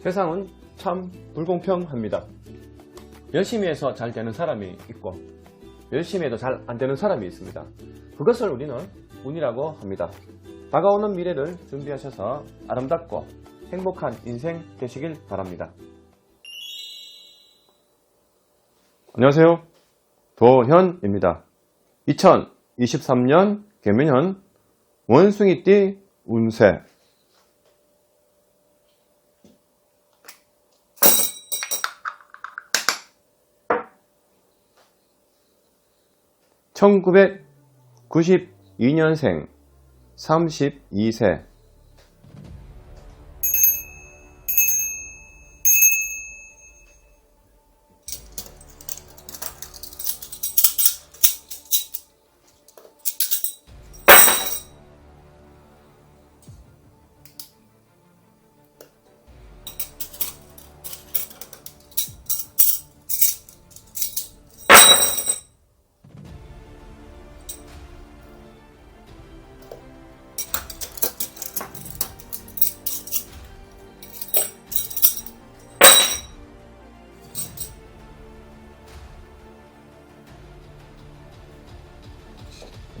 세상은 참 불공평합니다. 열심히 해서 잘 되는 사람이 있고 열심히 해도 잘 안 되는 사람이 있습니다. 그것을 우리는 운이라고 합니다. 다가오는 미래를 준비하셔서 아름답고 행복한 인생 되시길 바랍니다. 안녕하세요. 도현입니다. 2023년 개묘년 원숭이띠 운세. (1992년생) 32세.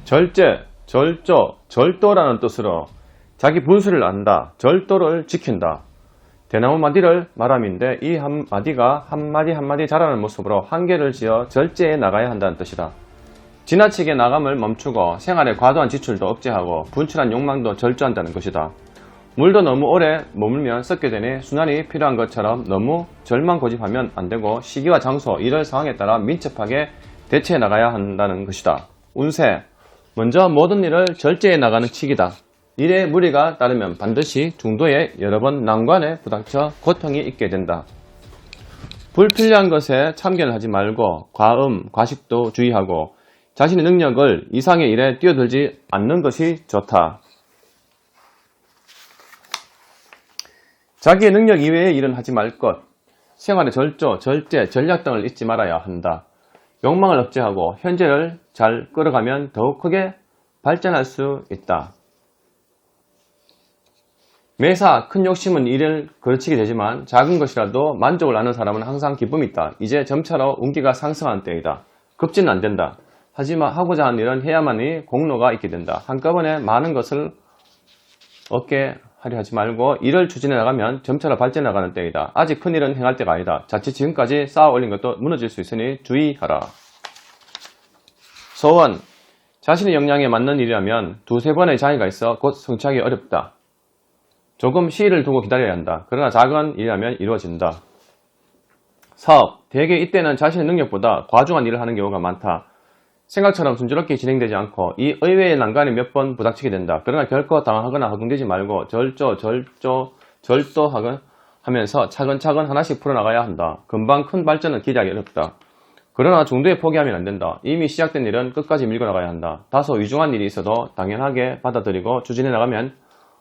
절제, 절조, 절도라는 뜻으로 자기 분수를 안다, 절도를 지킨다. 대나무 마디를 말함인데 이 마디가 한마디 한마디 자라는 모습으로 한계를 지어 절제해 나가야 한다는 뜻이다. 지나치게 나감을 멈추고 생활에 과도한 지출도 억제하고 분출한 욕망도 절제한다는 것이다. 물도 너무 오래 머물면 썩게 되니 순환이 필요한 것처럼 너무 절망고집하면 안되고 시기와 장소, 이럴 상황에 따라 민첩하게 대처해 나가야 한다는 것이다. 운세. 먼저 모든 일을 절제해 나가는 칙이다. 일에 무리가 따르면 반드시 중도에 여러 번 난관에 부닥쳐 고통이 있게 된다. 불필요한 것에 참견을 하지 말고 과음, 과식도 주의하고 자신의 능력을 이상의 일에 뛰어들지 않는 것이 좋다. 자기의 능력 이외의 일은 하지 말 것. 생활의 절조, 절제, 전략 등을 잊지 말아야 한다. 욕망을 억제하고 현재를 잘 끌어가면 더욱 크게 발전할 수 있다. 매사 큰 욕심은 일을 거르치게 되지만 작은 것이라도 만족을 하는 사람은 항상 기쁨이 있다. 이제 점차로 운기가 상승하는 때이다. 급진은 안 된다. 하지만 하고자 하는 일은 해야만이 공로가 있게 된다. 한꺼번에 많은 것을 얻게 하려 하지 말고 일을 추진해 나가면 점차로 발전해 나가는 때이다. 아직 큰 일은 행할 때가 아니다. 자칫 지금까지 쌓아 올린 것도 무너질 수 있으니 주의하라. 소원. 자신의 역량에 맞는 일이라면 두세 번의 장애가 있어 곧 성취하기 어렵다. 조금 시일을 두고 기다려야 한다. 그러나 작은 일이라면 이루어진다. 사업. 대개 이때는 자신의 능력보다 과중한 일을 하는 경우가 많다. 생각처럼 순조롭게 진행되지 않고 이 의외의 난관에 몇 번 부닥치게 된다. 그러나 결코 당황하거나 허둥대지 말고 절도 하면서 차근차근 하나씩 풀어나가야 한다. 금방 큰 발전은 기대하기 어렵다. 그러나 중도에 포기하면 안 된다. 이미 시작된 일은 끝까지 밀고 나가야 한다. 다소 위중한 일이 있어도 당연하게 받아들이고 추진해 나가면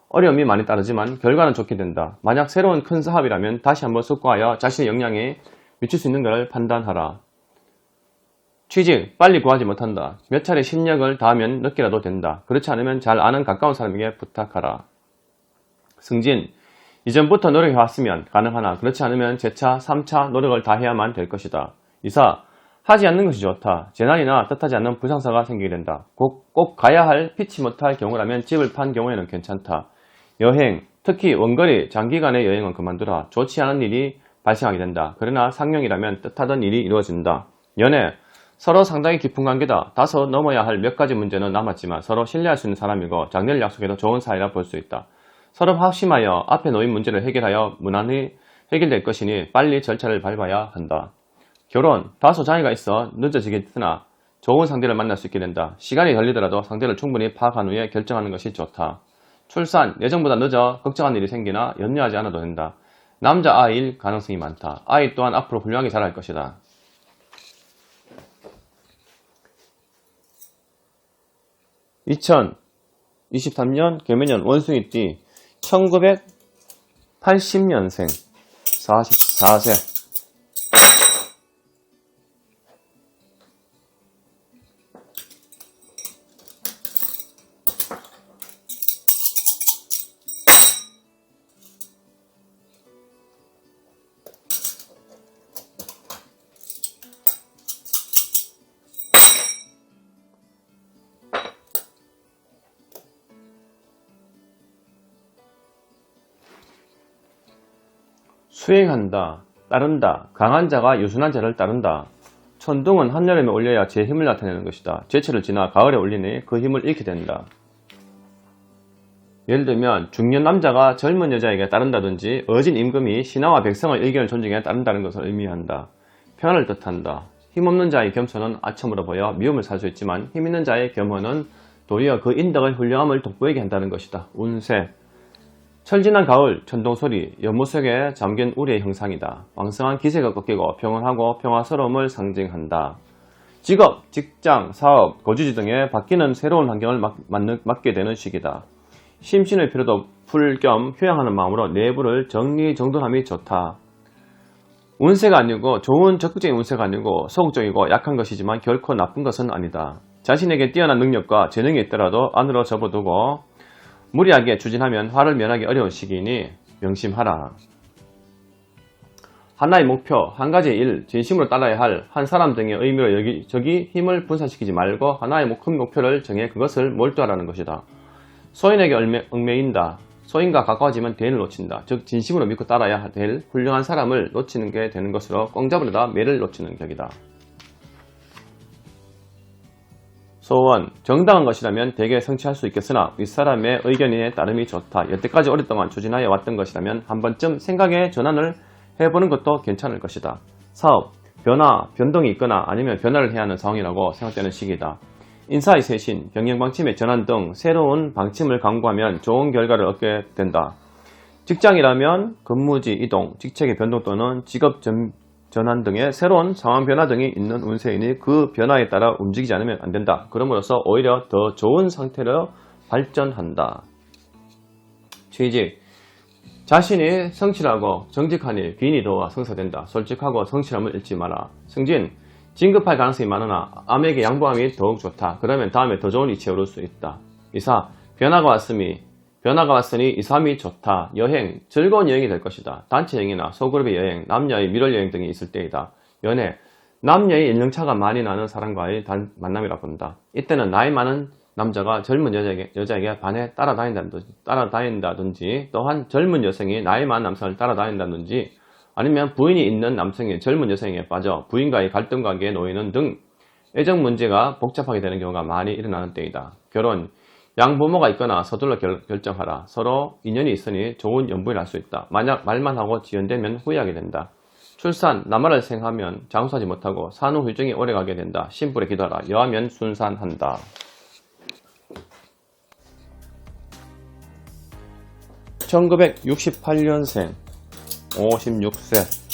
어려움이 많이 따르지만 결과는 좋게 된다. 만약 새로운 큰 사업이라면 다시 한번 숙고하여 자신의 역량에 미칠 수 있는 것을 판단하라. 취직, 빨리 구하지 못한다. 몇 차례 심력을 다하면 늦게라도 된다. 그렇지 않으면 잘 아는 가까운 사람에게 부탁하라. 승진, 이전부터 노력해왔으면 가능하나 그렇지 않으면 재차 3차 노력을 다해야만 될 것이다. 이사, 하지 않는 것이 좋다. 재난이나 뜻하지 않는 불상사가 생기게 된다. 꼭 가야 할 피치 못할 경우라면 집을 판 경우에는 괜찮다. 여행, 특히 원거리, 장기간의 여행은 그만두라. 좋지 않은 일이 발생하게 된다. 그러나 상용이라면 뜻하던 일이 이루어진다. 연애, 서로 상당히 깊은 관계다. 다소 넘어야 할 몇 가지 문제는 남았지만 서로 신뢰할 수 있는 사람이고 장래를 약속해도 좋은 사이라 볼 수 있다. 서로 확심하여 앞에 놓인 문제를 해결하여 무난히 해결될 것이니 빨리 절차를 밟아야 한다. 결혼, 다소 장애가 있어 늦어지겠으나 좋은 상대를 만날 수 있게 된다. 시간이 걸리더라도 상대를 충분히 파악한 후에 결정하는 것이 좋다. 출산, 예정보다 늦어 걱정한 일이 생기나 염려하지 않아도 된다. 남자 아이일 가능성이 많다. 아이 또한 앞으로 훌륭하게 자랄 것이다. 2023년 개묘년 원숭이띠 1980년생 44세. 수행한다, 따른다, 강한 자가 유순한 자를 따른다. 천둥은 한여름에 올려야 제 힘을 나타내는 것이다. 제철을 지나 가을에 올리니 그 힘을 잃게 된다. 예를 들면 중년 남자가 젊은 여자에게 따른다든지 어진 임금이 신하와 백성의 의견을 존중해 따른다는 것을 의미한다. 편안을 뜻한다. 힘없는 자의 겸손은 아첨으로 보여 미움을 살 수 있지만 힘있는 자의 겸허는 도리어 그 인덕의 훌륭함을 돋보이게 한다는 것이다. 운세 철진한 가을, 천둥소리, 연못 속에 잠긴 우리의 형상이다. 왕성한 기세가 꺾이고 평온하고 평화스러움을 상징한다. 직업, 직장, 사업, 거주지 등에 바뀌는 새로운 환경을 맞게 되는 시기다. 심신의 피로도 풀 겸 휴양하는 마음으로 내부를 정리정돈함이 좋다. 운세가 아니고 좋은 적극적인 운세가 아니고 소극적이고 약한 것이지만 결코 나쁜 것은 아니다. 자신에게 뛰어난 능력과 재능이 있더라도 안으로 접어두고 무리하게 추진하면 화를 면하기 어려운 시기이니 명심하라. 하나의 목표, 한 가지의 일, 진심으로 따라야 할 한 사람 등의 의미로 여기저기 힘을 분산시키지 말고 하나의 큰 목표를 정해 그것을 몰두하라는 것이다. 소인에게 얽매인다. 소인과 가까워지면 대인을 놓친다. 즉 진심으로 믿고 따라야 될 훌륭한 사람을 놓치는 게 되는 것으로 꽁 잡으려다 매를 놓치는 격이다. 소원, 정당한 것이라면 대개 성취할 수 있겠으나 윗사람의 의견에 따름이 좋다. 여태까지 오랫동안 추진하여 왔던 것이라면 한 번쯤 생각의 전환을 해보는 것도 괜찮을 것이다. 사업, 변동이 있거나 아니면 변화를 해야 하는 상황이라고 생각되는 시기이다. 인사의 쇄신, 경영방침의 전환 등 새로운 방침을 강구하면 좋은 결과를 얻게 된다. 직장이라면 근무지 이동, 직책의 변동 또는 직업 전환 등의 새로운 상황 변화 등이 있는 운세이니 그 변화에 따라 움직이지 않으면 안 된다. 그러므로써 오히려 더 좋은 상태로 발전한다. 취직, 자신이 성실하고 정직하니 빈이 더와 성사된다. 솔직하고 성실함을 잃지 마라. 승진, 진급할 가능성이 많으나 암에게 양보함이 더욱 좋다. 그러면 다음에 더 좋은 위치에 오를 수 있다. 이사, 변화가 왔으니 이삼이 좋다. 여행, 즐거운 여행이 될 것이다. 단체 여행이나 소그룹의 여행, 남녀의 밀월 여행 등이 있을 때이다. 연애, 남녀의 연령차가 많이 나는 사람과의 만남이라 본다. 이때는 나이 많은 남자가 젊은 여자에게 반해 따라다닌다든지 또한 젊은 여성이 나이 많은 남성을 따라다닌다든지 아니면 부인이 있는 남성이 젊은 여성에게 빠져 부인과의 갈등 관계에 놓이는 등 애정 문제가 복잡하게 되는 경우가 많이 일어나는 때이다. 결혼, 양부모가 있거나 서둘러 결정하라. 서로 인연이 있으니 좋은 연분이 날 수 있다. 만약 말만 하고 지연되면 후회하게 된다. 출산, 남아를 생하면 장수하지 못하고 산후 후유증이 오래가게 된다. 신불에 기도하라. 여하면 순산한다. (1968년생) 56세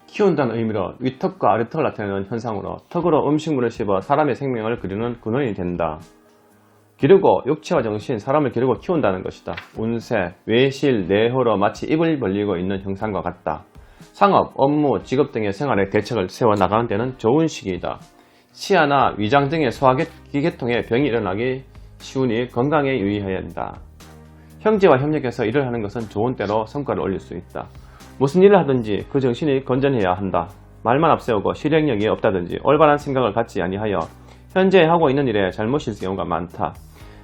키운다는 의미로 윗턱과 아래턱을 나타내는 현상으로 턱으로 음식물을 씹어 사람의 생명을 그리는 근원이 된다. 기르고 육체와 정신, 사람을 기르고 키운다는 것이다. 운세, 외실, 내호로 마치 입을 벌리고 있는 형상과 같다. 상업, 업무, 직업 등의 생활에 대책을 세워나가는 데는 좋은 시기이다. 치아나 위장 등의 소화기계통에 병이 일어나기 쉬우니 건강에 유의해야 한다. 형제와 협력해서 일을 하는 것은 좋은 때로 성과를 올릴 수 있다. 무슨 일을 하든지 그 정신이 건전해야 한다. 말만 앞세우고 실행력이 없다든지 올바른 생각을 갖지 아니하여 현재 하고 있는 일에 잘못일 경우가 많다.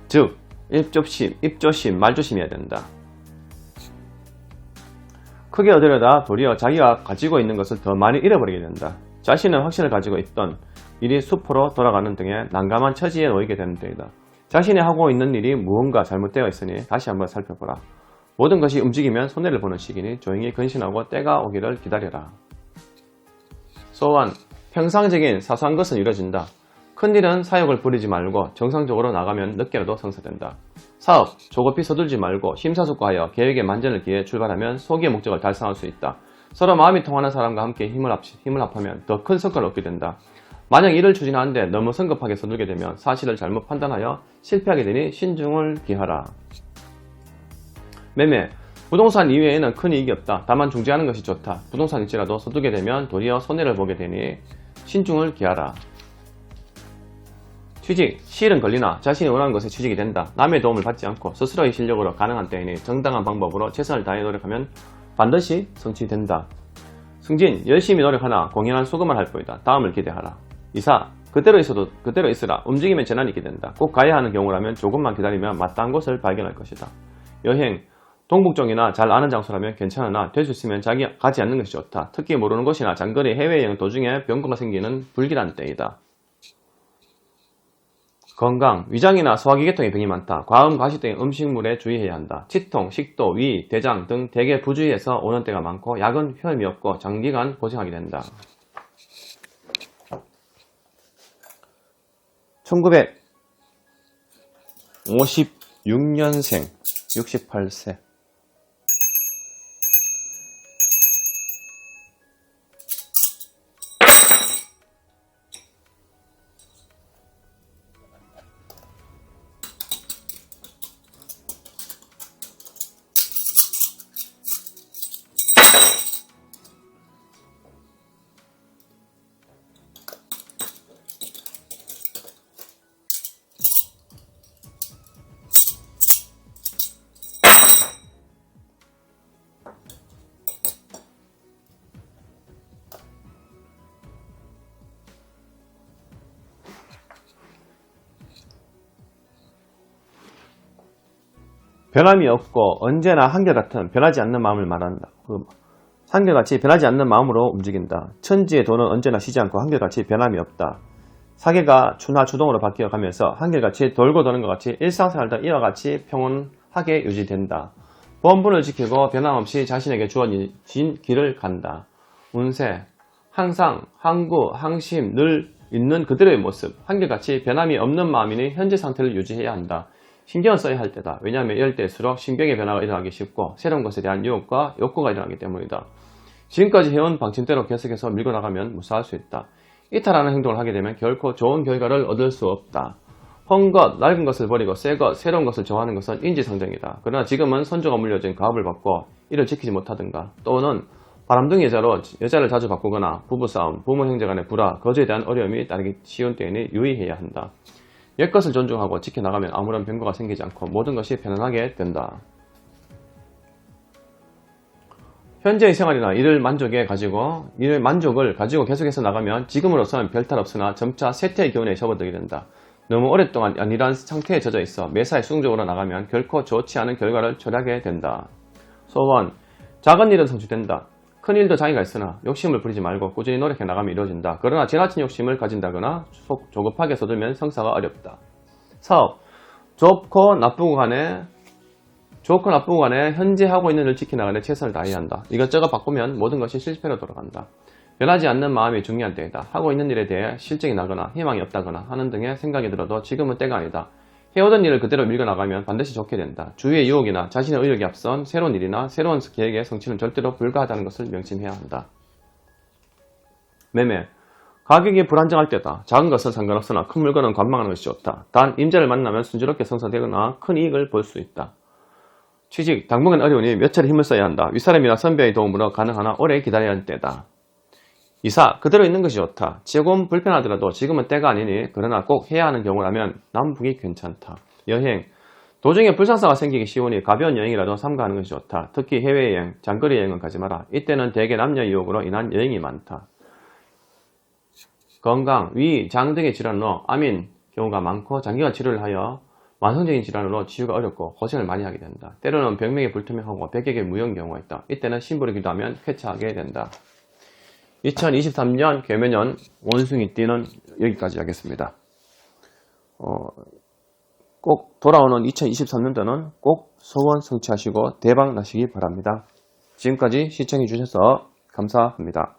즉, 입조심, 말조심해야 된다. 크게 얻으려다 도리어 자기가 가지고 있는 것을 더 많이 잃어버리게 된다. 자신은 확신을 가지고 있던 일이 수포로 돌아가는 등의 난감한 처지에 놓이게 되는 때이다. 자신이 하고 있는 일이 무언가 잘못되어 있으니 다시 한번 살펴보라. 모든 것이 움직이면 손해를 보는 시기니 조용히 근신하고 때가 오기를 기다려라. 소원, 평상적인 사소한 것은 이루어진다. 큰일은 사욕을 부리지 말고 정상적으로 나가면 늦게라도 성사된다. 사업, 조급히 서둘지 말고 심사숙고하여 계획에 만전을 기해 출발하면 소기의 목적을 달성할 수 있다. 서로 마음이 통하는 사람과 함께 힘을 합하면 더 큰 성과를 얻게 된다. 만약 이를 추진하는데 너무 성급하게 서두르게 되면 사실을 잘못 판단하여 실패하게 되니 신중을 기하라. 매매. 부동산 이외에는 큰 이익이 없다. 다만 중지하는 것이 좋다. 부동산일지라도 서두르게 되면 도리어 손해를 보게 되니 신중을 기하라. 취직. 시일은 걸리나 자신이 원하는 것에 취직이 된다. 남의 도움을 받지 않고 스스로의 실력으로 가능한 때이니 정당한 방법으로 최선을 다해 노력하면 반드시 성취된다. 승진. 열심히 노력하나 공연한 수고만 할 뿐이다. 다음을 기대하라. 이사. 그대로 있으라. 움직이면 재난이 있게 된다. 꼭 가야 하는 경우라면 조금만 기다리면 마땅한 곳을 발견할 것이다. 여행. 동북 쪽이나 잘 아는 장소라면 괜찮으나 될 수 있으면 자기 가지 않는 것이 좋다. 특히 모르는 곳이나 장거리 해외여행 도중에 병거가 생기는 불길한 때이다. 건강. 위장이나 소화기 계통의 병이 많다. 과음, 과식 등의 음식물에 주의해야 한다. 치통, 식도, 위, 대장 등 대개 부주의에서 오는 때가 많고 약은 효험이 없고 장기간 고생하게 된다. 1956년생 68세. 변함이 없고 언제나 한결같은 변하지 않는 마음을 말한다. 한결같이 변하지 않는 마음으로 움직인다. 천지의 도는 언제나 쉬지 않고 한결같이 변함이 없다. 사계가 추나 추동으로 바뀌어가면서 한결같이 돌고 도는 것 같이 일상생활도 이와 같이 평온하게 유지된다. 본분을 지키고 변함없이 자신에게 주어진 길을 간다. 운세. 항상 항구, 항심, 늘 있는 그대로의 모습. 한결같이 변함이 없는 마음이니 현재 상태를 유지해야 한다. 신경을 써야 할 때다. 왜냐하면 이럴 때일수록 신경의 변화가 일어나기 쉽고 새로운 것에 대한 유혹과 욕구가 일어나기 때문이다. 지금까지 해온 방침대로 계속해서 밀고 나가면 무사할 수 있다. 이탈하는 행동을 하게 되면 결코 좋은 결과를 얻을 수 없다. 헝것, 낡은 것을 버리고 새것, 새로운 것을 좋아하는 것은 인지상정이다. 그러나 지금은 선조가 물려진 가업을 받고 이를 지키지 못하든가 또는 바람둥이 여자를 자주 바꾸거나 부부싸움, 부모 형제 간의 불화, 거주에 대한 어려움이 따르기 쉬운 때에는 유의해야 한다. 옛것을 존중하고 지켜나가면 아무런 변화가 생기지 않고 모든 것이 편안하게 된다. 현재의 생활이나 일을 만족을 가지고 계속해서 나가면 지금으로서는 별탈 없으나 점차 쇠퇴의 기운에 접어들게 된다. 너무 오랫동안 안일한 상태에 젖어 있어 매사에 수동적으로 나가면 결코 좋지 않은 결과를 초래하게 된다. 소원. 작은 일은 성취된다. 큰 일도 장애가 있으나 욕심을 부리지 말고 꾸준히 노력해 나가면 이루어진다. 그러나 지나친 욕심을 가진다거나 조급하게 서두르면 성사가 어렵다. 사업. 좋고 나쁘고 간에 현재 하고 있는 일을 지켜나가는 최선을 다해야 한다. 이것저것 바꾸면 모든 것이 실패로 돌아간다. 변하지 않는 마음이 중요한 때이다. 하고 있는 일에 대해 실증이 나거나 희망이 없다거나 하는 등의 생각이 들어도 지금은 때가 아니다. 해오던 일을 그대로 밀고 나가면 반드시 좋게 된다. 주위의 유혹이나 자신의 의욕에 앞선 새로운 일이나 새로운 계획의 성취는 절대로 불가하다는 것을 명심해야 한다. 매매. 가격이 불안정할 때다. 작은 것은 상관없으나 큰 물건은 관망하는 것이 좋다. 단 임자를 만나면 순조롭게 성사되거나 큰 이익을 볼 수 있다. 취직. 당분간 어려우니 몇 차례 힘을 써야 한다. 윗사람이나 선배의 도움으로 가능하나 오래 기다려야 할 때다. 이사. 그대로 있는 것이 좋다. 조금 불편하더라도 지금은 때가 아니니 그러나 꼭 해야 하는 경우라면 남북이 괜찮다. 여행. 도중에 불상사가 생기기 쉬우니 가벼운 여행이라도 삼가하는 것이 좋다. 특히 해외여행, 장거리 여행은 가지 마라. 이때는 대개 남녀 유혹으로 인한 여행이 많다. 건강. 위, 장 등의 질환으로 암인 경우가 많고 장기간 치료를 하여 만성적인 질환으로 치유가 어렵고 고생을 많이 하게 된다. 때로는 병명이 불투명하고 백액의 무용 경우가 있다. 이때는 신부를 기도하면 쾌차하게 된다. 2023년 개묘년 원숭이띠는 여기까지 하겠습니다. 꼭 돌아오는 2023년도는 꼭 소원 성취하시고 대박 나시기 바랍니다. 지금까지 시청해 주셔서 감사합니다.